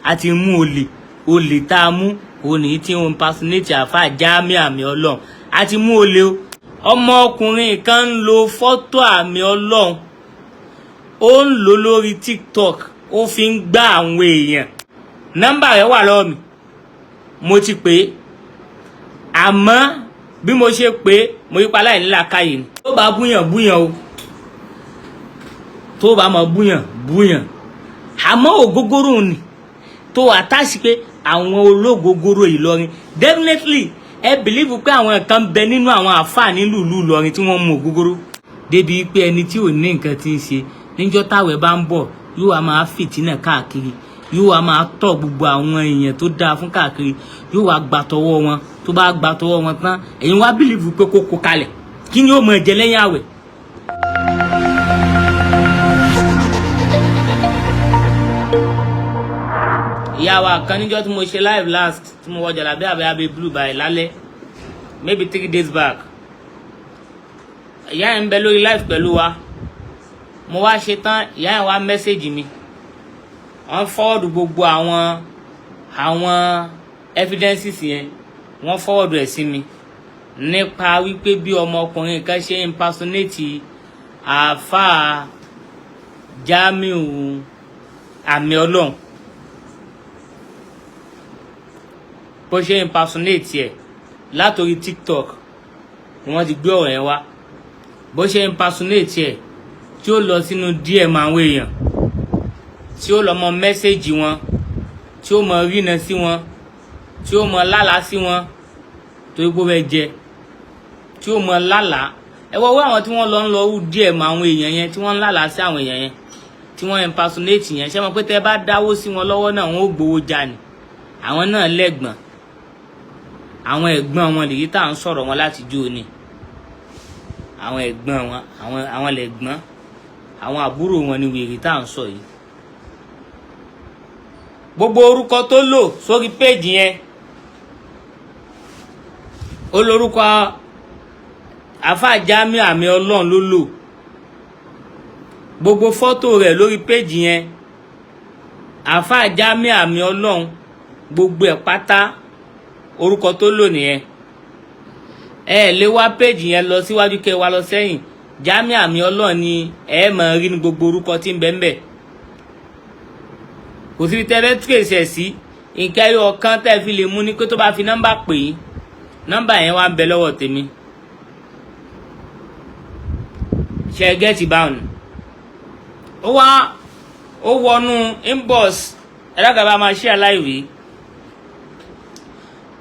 àti mú olè tá a mú òní tí wọ́n impersonate Alfa Jamiu àmì Ọlọ́run àti mú olè o. Ọmọkùnrin kan ń lo fọ́tò àmì Ọlọ́run ó ń lò lórí TikTok ó fi ń gbá àwọn èèyàn. Nọ́mbà rẹ̀ wà lọ́wọ́ mi mo ti pè é àmọ́ bí mo ṣe pé mo yípa láì nílà káyè ni. Tó bá búyàn o tó bá mọ búyàn àmọ́ ògógóró ni tó àtàṣì pé àwọn ológogoro Ìlọrin definitely ẹ believe pé àwọn kan bẹ nínú àwọn àfáà nílùú Ìlọrin tí wọ́n mú ògógóró débi pé ẹni tí ò ní nǹkan tí ń ṣe níjọ́ táwẹ̀ bá ń bọ̀ yóò wá máa fìtínà káàkiri yóò wá máa tọ̀ gbogbo àwọn èèyàn tó dáa fún káàkiri yóò wá gbà tọwọ́ wọn tó bá gbà tọwọ́ wọn tán ẹ̀yin wá believe pé kó kó kalẹ̀ kí ni ó mọ jẹ lẹ́yìn àwẹ̀. ìyá wa kan níjọ́ tí mo ṣe live last tí mo wọ jàlábí àbẹ́ blue by lálẹ́ maybe 3 days back ìyá yẹn ń bẹ lórí live pẹ̀lú wa mo wá ṣe tán ìyá yẹn wá mẹ́sẹ̀gì mi wọ́n forward gbogbo àwọn evidences yẹn wọ́n forward ẹ̀ sí mi nípa wípé bí ọmọkùnrin kan ṣe impersonate Alfa Jamiu àmì Ọlọ́run bó ṣe impersonate ẹ̀ látòrí TikTok wọ́n ti gbé ọ̀rọ̀ yẹn wá bó ṣe impersonate ẹ̀ tí ó lọ sínú DM àwọn èèyàn tí ó lọ mọ mẹ́sẹ̀gì wọn tí ó mọ rínà sí wọn tí ó mọ lálàá sí wọn torí pé ó fẹ́ jẹ tí ó mọ lálàá ẹ wọ́n àwọn tí wọ́n lọ ń lọ rú DM àwọn èèyàn yẹn tí wọ́n ń lálàá sí àwọn èèyàn yẹn tí wọ́n impersonate yẹn ṣé mo pé tẹ́ bá dáwó sí wọn lọ́wọ́ náà wọ́n ó gbowó já ni àwọn náà lẹ́gbọ̀n àwọn ẹ̀gbọ́n wọn lèyí tá à ń sọ̀rọ̀ wọn láti jó ni àwọn ẹ̀gbọ́n wọn àwọn lẹ́gbọ́n àwọn àbúrò wọn ni wèrè tá à ń sọ yìí. Gbogbo orúkọ tó lò sórí péjì yẹn ó lórúkọ Alfa Jamiu àmì Ọlọ́run ló lò gbogbo fọ́tò rẹ̀ lórí péjì yẹn Alfa Jamiu àmì Ọlọ́run gbogbo ẹ̀ pátá orúkọ tó lò nìyẹn. Ẹ lè wá péjì yẹn lọ síwájú kẹ́ wá lọ sẹ́yìn Jamiu àmì Ọlọ́run ni ẹ máa rí ní gbogbo orúkọ tí ń bẹ ńbẹ̀ kò sí tẹ́lẹ̀ trace ẹ̀ sí nǹkan ẹyọ kan tẹ́ fi lè mú ní pé tó bá fi nọ́mbà pè é nọ́mbà yẹn wá ń bẹ lọ́wọ́ tèmi ṣe gẹ́ẹ̀tì báwọn ó wọnú inbox ẹlẹ́gàbá máa ṣe aláìwé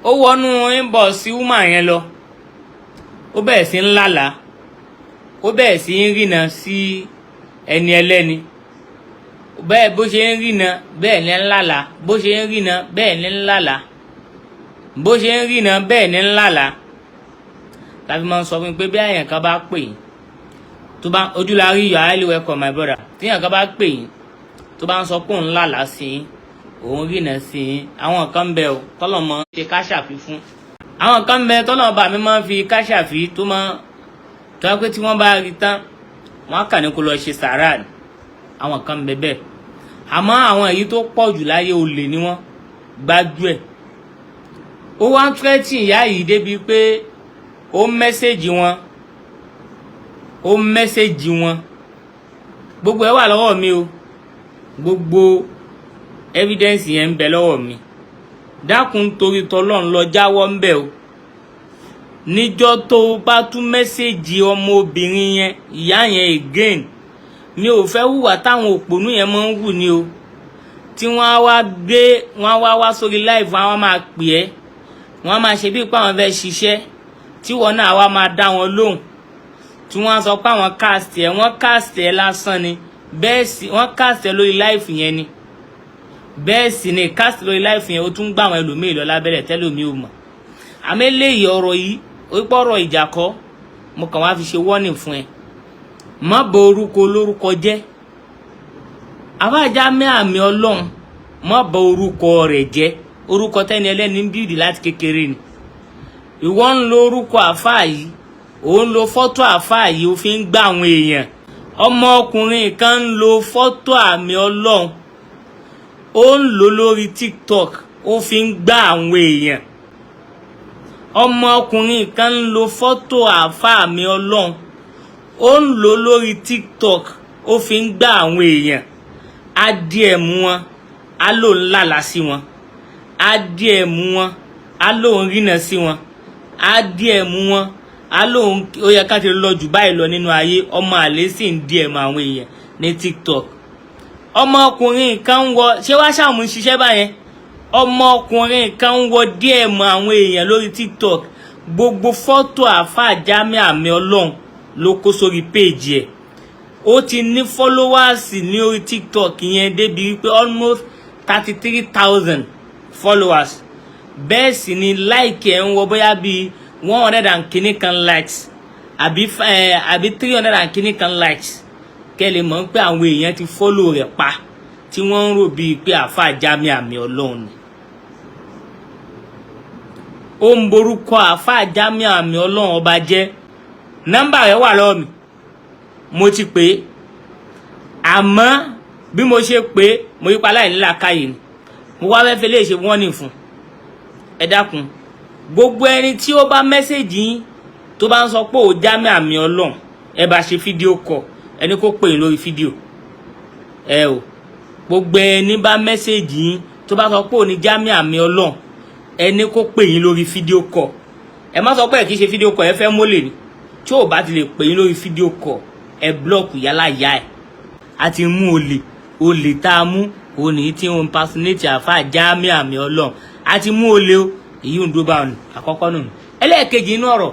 ó wọnú inbox woman yẹn lọ ó bẹ̀rẹ̀ sí ń lálàá ó bẹ̀rẹ̀ sí ń rìnà sí ẹni ẹlẹ́ni bẹ́ẹ̀ bó ṣe ń rìnà bẹ́ẹ̀ ní ńlàlà bó ṣe ń rìnà bẹ́ẹ̀ ní ńlàlà bó ṣe ń rìnà bẹ́ẹ̀ ní ńlàlà tàbí máa ń sọ fún mi pé bí àyàn kan bá pè yín tó bá ojúlárí you are highly welcome my brother tí àyàn kan bá pè yín tó bá ń sọ pé òun lálàá sí yín òun rìnà sí yín àwọn kan ń bẹ ò tọ́lọ̀ mọ́ ṣe káṣàfi fún àwọn kan ń bẹ tọ́lọ̀ bá mi máa ń fi káṣàfi tó máa tó wá pé tí wọ́n bá rí tán wọ́n á kà ní kó lọ ṣe sàráà àwọn kan ń bẹ bẹ́ẹ̀ àmọ́ àwọn èyí tó pọ̀ jù láyé olè ni wọ́n gbájú ẹ̀ ó wá ń tẹ́tì ìyá yìí débi pé ó mẹ́sẹ̀jì wọn gbogbo ẹ̀ wà lọ́wọ́ mi o gbogbo evidence yẹn ń bẹ lọ́wọ́ mi dákun torí tọlọ́run lọ jáwọ́ ń bẹ o níjọ́ tó bá tún mẹ́sẹ̀jì ọmọbìnrin yẹn ìyá yẹn again mi ò fẹ́ hùwà táwọn òpònú yẹn máa ń hù ni o tí wọ́n á wá sórí live wọ́n á máa pè ẹ́ wọ́n á máa ṣe bí pé àwọn fẹ́ ṣiṣẹ́ tí wọ́n náà wá máa dá wọn lóhùn tí wọ́n á sọ pé àwọn cast ẹ̀ wọ́n cast ẹ̀ lásán ni bẹ́ẹ̀ sì wọ́n cast ẹ̀ lórí live yẹn ni bẹ́ẹ̀ sì ni cast lórí live yẹn ó tún gbà àwọn ẹlòmíì lọ lábẹ́rẹ́ tẹ́lòmíì ò mọ̀ àmọ́ eléyìí ọ̀rọ̀ yìí ó pọ̀ ọ̀rọ̀ ìjà kọ́ mo kàn wá fi ṣe warning fún ẹ má bọ orúkọ olórúkọ jẹ́ Alfa Jamiu àmì Ọlọ́run má bọ orúkọ rẹ̀ jẹ́ orúkọ tẹ́ni ẹlẹ́ni ń bíìdì láti kékeré ni ìwọ ń lo orúkọ àfáà yìí ò ń lo fọ́tò àfáà yìí ó fi ń gbá àwọn èèyàn ọmọkùnrin kan ń lo fọ́tò àmì Ọlọ́run ó ń lò lórí TikTok ó fi ń gbá àwọn èèyàn. Ọmọkùnrin kan ń lo fọ́tò àáfàá mi Ọlọ́run ó ń lò lórí TikTok ó fi ń gbá àwọn èèyàn. Á díẹ̀ mú wọn á lò ń lálàá sí wọn, á díẹ̀ mú wọn á lò ń rìnà sí wọn, á díẹ̀ mú wọn á lò ń ó yẹ ká ti lọ jù báyìí lọ nínú ayé. Ọmọ àlè sì ń díẹ̀ mọ àwọn èèyàn ní TikTok. Ọmọkùnrin kan ń wọ ṣé wá ṣàmù ń ṣiṣẹ́ báyẹn. Ọmọkùnrin kan ń wọ díẹ̀ mọ àwọn èèyàn lórí TikTok. Gbogbo fọ́tò àáfàá Jamiu àmì Ọlọ́run ló kó sórí péèjì ẹ̀. Ó ti ní followers ní orí TikTok yẹn débi wípé almost 33,000 followers. Bẹ́ẹ̀ sì ni like ẹ̀ ń wọ bóyá bíi 100 and kìíní kan likes àbí 300 and kìíní kan likes. Kẹ́ lè mọ̀ pé àwọn èèyàn ti follow rẹ̀ pa tí wọ́n ń rò bíi pé àáfàá Jamiu àmì Ọlọ́run ni. Ó ń borúkọ àáfàá Jamiu àmì Ọlọ́run ọba jẹ́. Nọ́mbà rẹ̀ wà lọ́wọ́ mi, mo ti pè é, àmọ́ bí mo ṣe pè é mo yípa láìnílàákàyè ni. Mo wá fẹ́ lè ṣe warning fún ẹ dákun. Gbogbo ẹni tí ó bá mẹ́sẹ̀jì yín tó bá ń sọ pé ó Jamiu àmì Ọlọ́run, ẹ bá ṣe fídíò kọ ẹni kó pè yín lórí fídíò. O gbogbo ẹni bá mẹ́sẹ̀jì yín tó bá sọ pé ó ní Jamiu àmì Ọlọ́run, ẹni kó pè yín lórí fídíò kọ. Ẹ má sọ pé ẹ kì í ṣe fídíò kọ, ẹ fẹ́ mólè ni. Tí ó bá ti lè pè yín lórí fídíò kọ, ẹ blọọkù yálà yá ẹ. A ti mú olè tá a mú òní tí ó impersonate àáfàá Jamiu àmì Ọlọ́run. A ti mú olè o, èyí ń dúró bá ọ̀nà àkọ́kọ́ nù. Ẹlẹ́ẹ̀kejì inú ọ̀rọ̀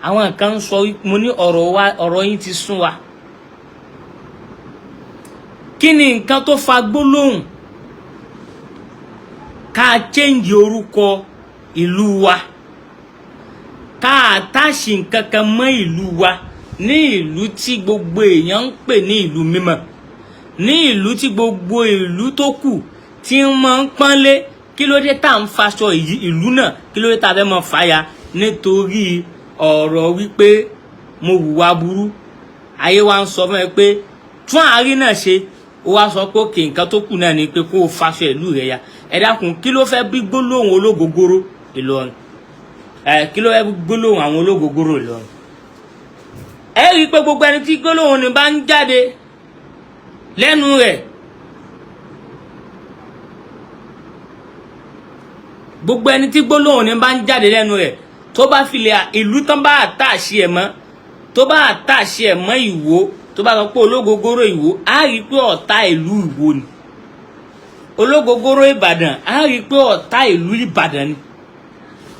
àwọn nǹkan ń sọ, mo ní ọ̀rọ̀ yín ti sún wa. Kí ni nǹkan tó fa gbólóhùn ká change orúkọ ìlú wa, ká àtàṣì nǹkan kan mọ́ ìlú wa ní ìlú tí gbogbo èèyàn ń pè ní ìlú mímọ́, ní ìlú tí gbogbo ìlú tó kù tí ń máa ń pọ́nlé? Kí ló dé tá à ń faṣọ ìlú náà? Kí ló dé tá a fẹ́ mọ fàya nítorí ọ̀rọ̀ wípé mo hùwà burú? Ayé wa ń sọ fún ẹ pé tún àárín náà ṣe, ó wá sọ pé òkè nǹkan tó kù náà ni pé kó o faṣọ ìlú rẹ ya. Ẹ dákun, kí ló fẹ́ bí gbólóhùn Ológogoro Ìlọrin? Kí ló fẹ́ bí gbólóhùn àwọn Ológogoro Ìlọrin? Ẹ rí i pé gbogbo ẹni tí gbólóhùn ni bá ń jáde lẹ́nu rẹ̀, gbogbo ẹni tí gbólóhùn ni bá ń jáde lẹ́nu rẹ̀ tó bá fi lè ìlú tán bá àtàṣì ẹ̀ mọ́, tó bá àtàṣì ẹ̀ mọ́ Ìwó, tó bá sọ pé Ológogoro Ìwó, á rí i pé ọ̀tá ìlú Ìwó ni. Ológogoro Ìbàdàn, á rí i pé ọ̀tá ìlú Ìbàdàn ni.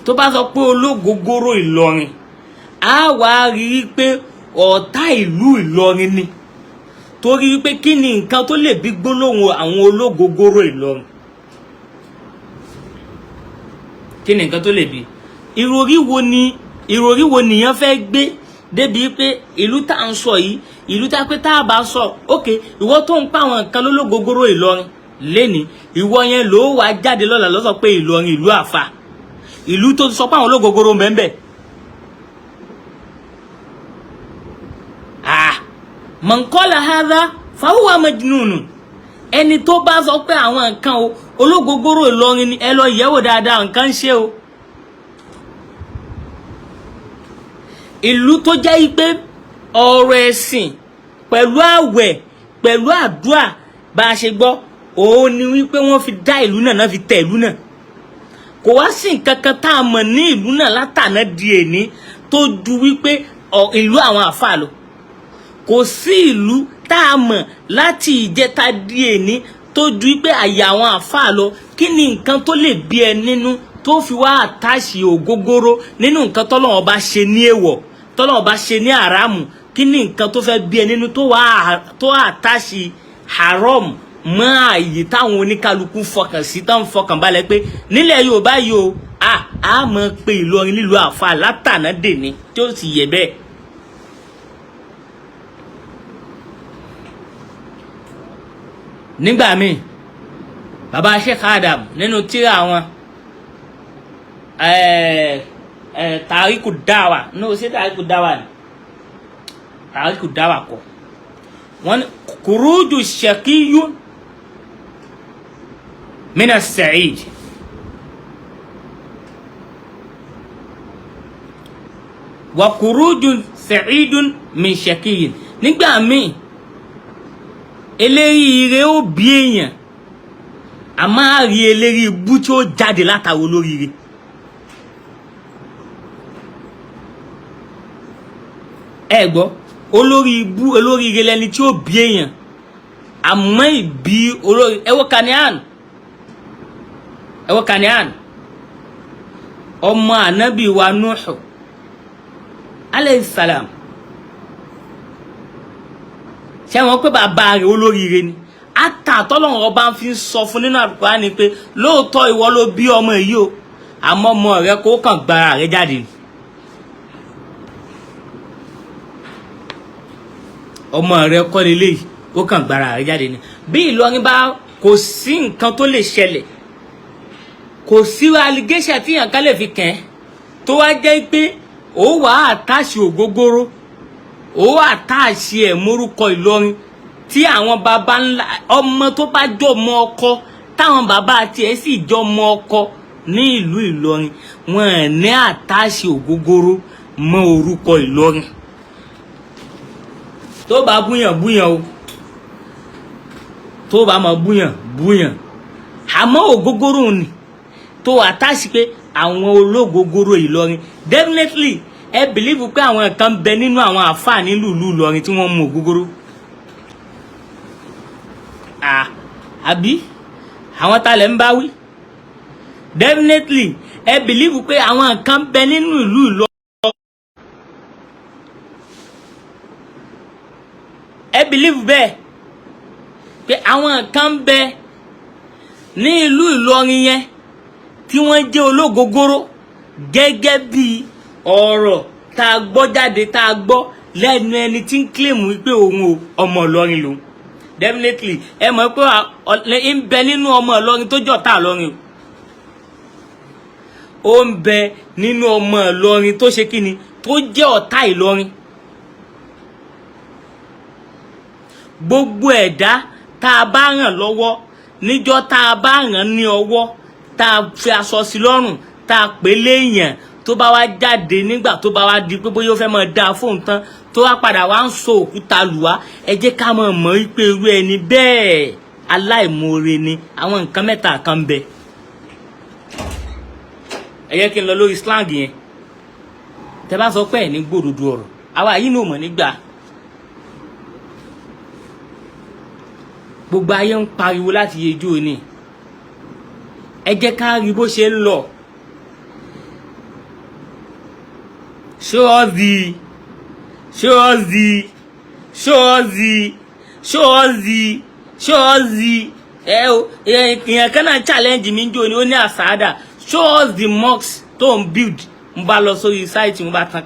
Tó bá sọ pé Ológogoro Ìlọrin, á wá rí i pé ọ̀tá ìlú Ìlọrin ni. Torí pé kí ni nǹkan tó lè bí gbólóhùn àwọn Ológogoro Ìlọrin? Kí ni nǹkan tó lè bí? Ìròrí wo nìyẹn fẹ́ gbé débi pé ìlú tá à ń sọ yìí, ìlú tá pé tá a bá sọ, okay, ìwọ tó ń pa àwọn nǹkan lólógogoro Ìlọrin lẹ́ni, ìwọ yẹn ló wá jáde lọ́la ló sọ pé Ìlọrin ìlú àfà, ìlú tó sọ pé àwọn Ológogoro mbẹ́mbẹ́. Man qala hadha fahuwa majnun. Ẹni tó bá sọ pé àwọn nǹkan Ológogoro Ìlọrin ni, ẹ lọ yẹ̀wò dáadáa, nǹkan ṣe o. Ìlú tó jẹ́ pé ọ̀rọ̀ ẹ̀sìn pẹ̀lú àwẹ̀ pẹ̀lú àdúrà bá a ṣe gbọ́, òun ni wípé wọ́n fi dá ìlú náà fi tẹ̀ ìlú náà. Kò wá sí nǹkan kan tá a mọ̀ ní ìlú náà látàná di èní tó ju wípé ìlú àwọn àfáà lọ. Kò sí ìlú tá a mọ̀ láti ìjẹta di èní tó ju wípé àyà àwọn àfáà lọ. Kí ni nǹkan tó lè bí ẹ nínú tó fi wá àtàṣì ògógóró nínú nǹkan tọ́lọ́run bá ṣe ní èèwọ̀, tọ́lọ́run bá ṣe ní àràmù? Kí ni nǹkan tó fẹ́ bí ẹ nínú tó àtàṣì haram mọ́ àyè táwọn oníkálukú fọkàn sí, tán fọkàn balẹ̀ pé nílẹ̀ Yorùbá yìí o, a mọ̀ pé Ìlọrin nílùú àfáà látàná dèní tí ó sì yẹ bẹ́ẹ̀. Nígbà míì bàbá Sheikh Adam nínú tírà wọn Tariku Dawa, no, ṣé Tariku Dawa ni? Tariku Dawa kọ́. Wọ́n ní khuruju shakiyun mina sa'id wa khurujun sa'idun min shakiyin. Nígbà míì eléríire ó bí èèyàn a máa rí eléri ibú tí ó jáde látara olóríire. Ẹ gbọ́, olórí ibú olóríire lẹni tí ó bí èèyàn àmọ́ ìbí olórí. Ẹ wo Kanian ọmọ ànábì wa Nuhu alayhi salam. Ṣé wọ́n pé bàbá rẹ̀ olóríire ni ata tọ́lọ́run ọba fi ń sọ fún nínú Al-Qur'ani pé lóòótọ́ ìwọ ló bí ọmọ yìí o àmọ́ ọmọ rẹ̀ kó kàn gbára rẹ̀ jáde ni. Ọmọ rẹ̀ kọ́ lélẹ́yìí ó kàn gbára rẹ̀ jáde ni. Bí Ìlọrin bá kò sí nǹkan tó lè ṣẹlẹ̀, kò sí allegation tí yàn ká lè fi kàn tó wá jẹ́ pé ó wà àtàṣì ògógóró, ó wà àtàṣì ẹ̀ mórúkọ Ìlọrin tí àwọn baba ńlá ọmọ tó bá jọ mọ ọkọ táwọn baba tiẹ̀ sì jọ mọ ọkọ ní ìlú Ìlọrin wọn ní àtàṣì ògógóró mọ orúkọ Ìlọrin. Tó bá búyàn o, tó bá mọ búyàn àmọ́ ògógóró ni tó àtàṣì pé àwọn ológogoro Ìlọrin. Definitely ẹ believe pé àwọn kan bẹ nínú àwọn àfáà nílùú Ìlọrin tí wọ́n mú ògógóró. Àbí àwọn talẹ̀ ń bá wí. Definitely ẹ believe pé àwọn kan bẹ nínú ìlú Ìlọrin. Ẹ believe bẹ́ẹ̀ pé àwọn kan bẹ ní ìlú Ìlọrin yẹn tí wọ́n jẹ́ ológogoro gẹ́gẹ́ bí ọ̀rọ̀ tá a gbọ́ jáde tá a gbọ́ lẹ́nu ẹni tí ń claim wípé òun ọmọ Ìlọrin lòun. Definitely ẹ mọ̀ pé ń bẹ nínú ọmọ Ìlọrin tó jọ̀tá Ìlọrin o. Ó ń bẹ nínú ọmọ Ìlọrin tó ṣe kíni tó jẹ́ ọ̀tá Ìlọrin. Gbogbo ẹ̀dá tá a bá ràn lọ́wọ́ níjọ́ tá a bá ràn ní ọwọ́ tá a fi aṣọ sí lọ́rùn tá a pè léèyàn tó bá wá jáde nígbà tó bá wá di pé bóyá ó fẹ́ máa dáa fóun tán tó wá padà wá ń so òkúta lù wá, ẹ jẹ́ ká mọ̀ wípé irú ẹni bẹ́ẹ̀ aláìmoore ni. Àwọn nǹkan mẹ́ta kan bẹ. Ẹ jẹ́ kí n lọ lórí slang yẹn. Tẹ́ bá sọ pé ẹ̀ ní gbòdodo ọ̀rọ̀ àwa yìí ní ò mọ̀ nígbà. Gbogbo ayé ń pariwo láti yejó ni. Ẹ jẹ́ ká rí bó ṣe ń lọ. Show us the èèyàn kan náà challenge mi jò ní ó ní àsáàdà. Show us the mosque tó ń build. Mo bá lọ sórí site mo bá tan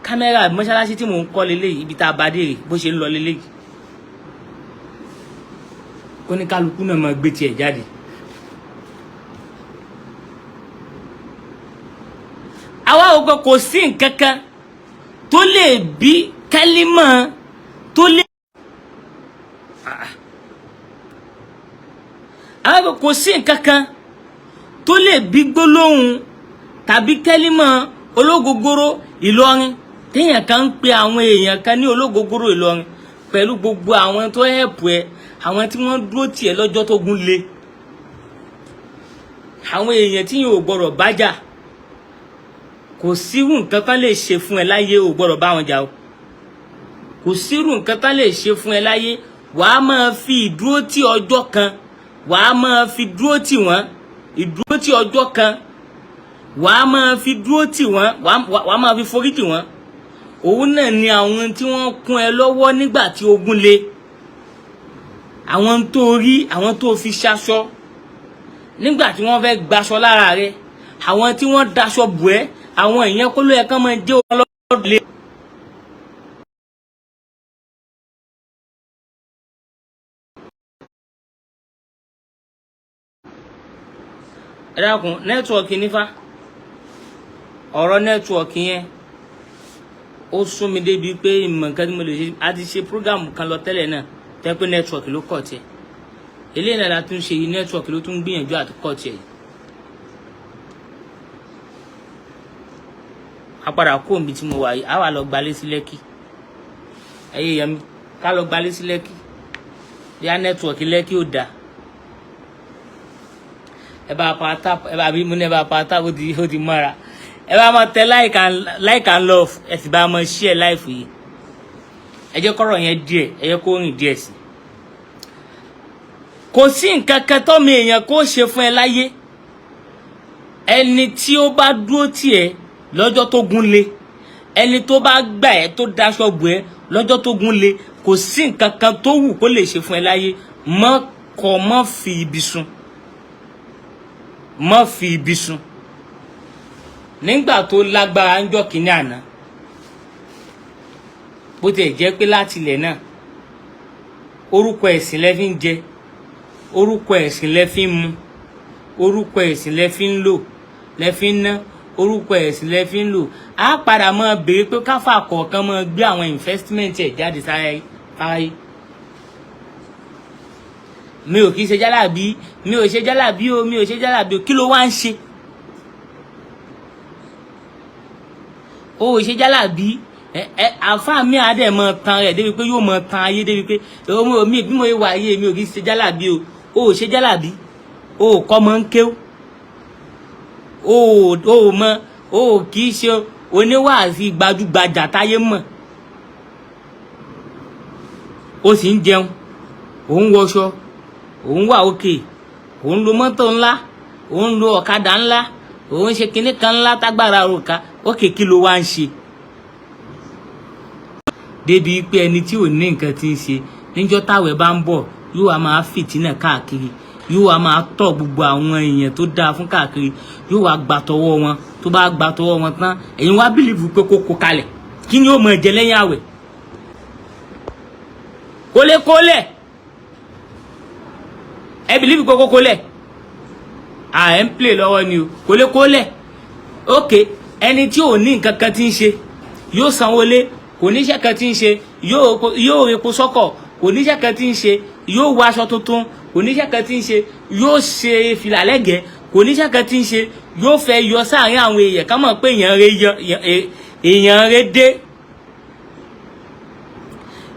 kámẹ́rà mọ́ṣáláṣí tí mò ń kọ́ lélẹ́yìí ibi tá a bá dé rè bó ṣe ń lọ lélẹ́yìí. Kó ní kálukú náà máa gbé tiẹ̀ jáde. Àwa ò kò sí nǹkan kan tó lè bí kálímà tó lè. Àwa kò sí nǹkan kan tó lè bí gbólóhùn tàbí kálímà ológogoro Ìlọrin téèyàn kan ń pe àwọn èèyàn kan ní ológogoro Ìlọrin pẹ̀lú gbogbo àwọn tó hẹ̀pù ẹ, àwọn tí wọ́n dúró tiẹ̀ lọ́jọ́ tó gún lé, àwọn èèyàn tí yóò gbọ́dọ̀ bájà. Kò sírú nǹkan kan lè ṣe fún ẹ láyé ò gbọ́dọ̀ bá wọn jà o. Kò sírú nǹkan kan lè ṣe fún ẹ láyé wàá máa fi ìdúró tì ọjọ́ kan, wàá máa fi dúró tì wọ́n, ìdúró tì ọjọ́ kan, wàá máa fi dúró tì wọ́n, wàá máa fi forí tì wọ́n. Òun náà ni àwọn tí wọ́n kún ẹ lọ́wọ́ nígbà tí ogun le. Àwọn tó rí, àwọn tó fi ṣaṣọ nígbà tí wọ́n fẹ́ gbaṣọ lára rẹ̀, àwọn tí wọ́n daṣọ bù ẹ́, àwọn èèyàn kó ló yẹ kán máa jẹ́ wọn lọ́dọ̀ lé. Ẹ dákun nẹ́tíwọ̀kì nífà ọ̀rọ̀ nẹ́tíwọ̀kì yẹn ó sún mi débi pé ìmọ̀ nǹkan tí mo lè ṣe. A ti ṣe prógámù kan lọ tẹ́lẹ̀ náà tẹ́ pé nẹ́tíwọ̀kì ló kọ̀ tiẹ̀. eléyìí náà la tún ṣe yìí network ló tún gbìyànjú àti cut ẹ̀. a padà kó omi tí mo wà yìí a wà lọ gbalé sí Lẹ́kì ẹyẹ yẹn mi ká lọ gbalé sí Lẹ́kì bí a network Lẹ́kì ò dáa ẹ bá pa tap ẹ bá bí mo ní ẹ bá pa tap ó ti mọ́ra ẹ bá máa tẹ like and love ẹ sì bá máa share life yìí ẹ jẹ́ kọ́rọ̀ yẹn díẹ̀ ẹ jẹ́ kó rìn díẹ̀ sí. kò sí nǹkan kan tọ́mọ èèyàn kó ṣe fún ẹ láyé ẹni tí ó bá dúró tì ẹ́ lọ́jọ́ tó gún lé ẹni tó bá gbà ẹ́ tó daṣọ bò ẹ́ lọ́jọ́ tó gún lé kò sí nǹkan kan tó wù kó lè ṣe fún ẹ láyé mọ́ fi ibi sùn mọ́ fi ibi sùn. nígbà tó lágbára ń jọ́ kínní àná bó tiẹ̀ jẹ́ pé láti ilẹ̀ náà orúkọ ẹ̀sìn lẹ fi ń jẹ orúkọ ẹ̀sìn lẹ fi ń mu orúkọ ẹ̀sìn lẹ fi ń lò lẹ fi ń ná orúkọ ẹ̀sìn lẹ fi ń lò á padà máa béèrè pé káfà kọ̀ọ̀kan máa gbé àwọn investment ẹ̀ jáde sáyé mi ò kì í ṣe jálàbí mi ò ṣe jálàbí o mi ò ṣe jálàbí o kí ló wá ń ṣe o ò ṣe jálàbí àfáà mi àdẹ mọ tan rẹ débi pé yóò mọ tan ayé débi pé mi bí mo wà ayé mi ò kì í ṣe jálàbí o ò ṣe jálàbí o ò kọ́ mọ́ ń kéw o ò mọ o ò kì í ṣe oníwàásí gbajúgbajà táyé mọ̀ o sì ń jẹun ò ń wọṣọ ò ń wà òkè ò ń lo mọ́tò ńlá ò ń lo ọ̀kadà ńlá ò ń ṣe kinní kan ńlá tágbára òrùka òkè kí ló wá ń ṣe débi pé ẹni tí ò ní nǹkan tí ń ṣe níjọ́ táwẹ̀ bá ń bọ̀ yóò wá máa fìtínà káàkiri yóò wá máa tọ̀ gbogbo àwọn èèyàn tó dáa fún káàkiri yóò wá gbà tọwọ́ wọn tó bá gbà tọwọ́ wọn tán ẹ̀yin wá bìlìfù pé kó kó kalẹ̀ kí ni ó mọ ẹ̀jẹ̀ lẹ́yìn àwẹ̀ kólẹ̀ ẹ bìlìfù pé kó kólẹ̀ ẹ̀ ń play lọ́wọ́ ni o kólẹ̀ ok ẹni tí ò ní nǹkan kan tí ń ṣe yóò sanwó lé kò níṣẹ́ kan tí ń ṣe yóò epo sọ́kọ̀ kò níṣẹ́ kan tí ń ṣe yóò wọ aṣọ tuntun kò níṣẹ́ kan tí ń ṣe yóò ṣe fìlà lẹ́gẹ̀ẹ́ kò níṣẹ́ kan tí ń ṣe yóò fẹ́ yọ sáàrin àwọn èèyàn ká mọ̀ pé èèyàn rẹ dé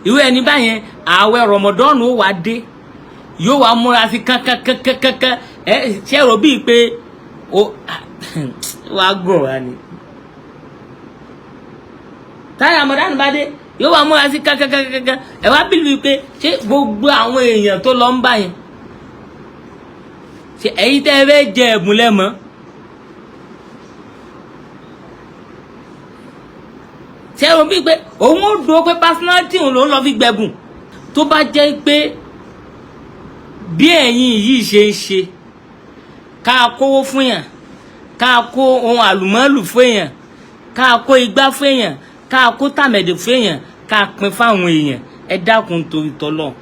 irú ẹni báyẹn ààwẹ̀ rọmọdọ́ọ̀nù ó wá dé yóò wá múra sí kankankankankan ṣe rò bíi pé wàá gọ̀ wá ni táyà Ramadan bá dé yóò wá múra sí kankankankan ẹ wá bílù pé ṣé gbogbo àwọn èèyàn tó lọ ń bá yẹn ṣe ẹ̀yin tẹ́ ẹ fẹ́ jẹ ẹ̀bùn lẹ́mọ́ ṣe rò bíi pé òun ó dúró pé personality òun ló ń lọ fi gbẹ̀bùn tó bá jẹ́ pé bí ẹ̀yin yìí ṣe ń ṣe ká kówó fún yàn ká kó ohun àlùmọ́ọ́lù fún èèyàn ká kó igbá fún èèyàn ká kó tàmẹ̀dẹ̀ fún èèyàn ká pín fáwọn èèyàn ẹ dákun torí tọlọ́run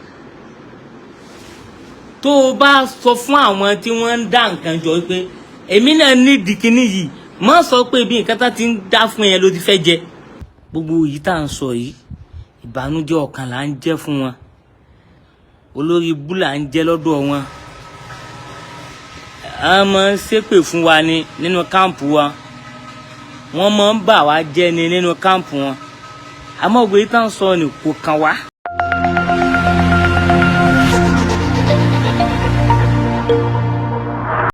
tó o bá sọ fún àwọn tí wọ́n ń dá nǹkan jọ pé èmi náà nídìí kinní yìí má sọ pé bí nǹkan tá ti ń dá fún yẹn ló ti fẹ́ jẹ gbogbo yìí tá à ń sọ yìí ìbànújẹ́ ọkàn là ń jẹ́ fún wọn olórí ibú là ń jẹ́ lọ́dọ̀ wọn àwọn máa ń ṣépè fún wa ní nínú káàmpù wa wọ́n máa ń bà wá jẹ́ ní nínú káàmpù wọn àmọ́ ògbé tá à ń sọ ni kò kàn wá.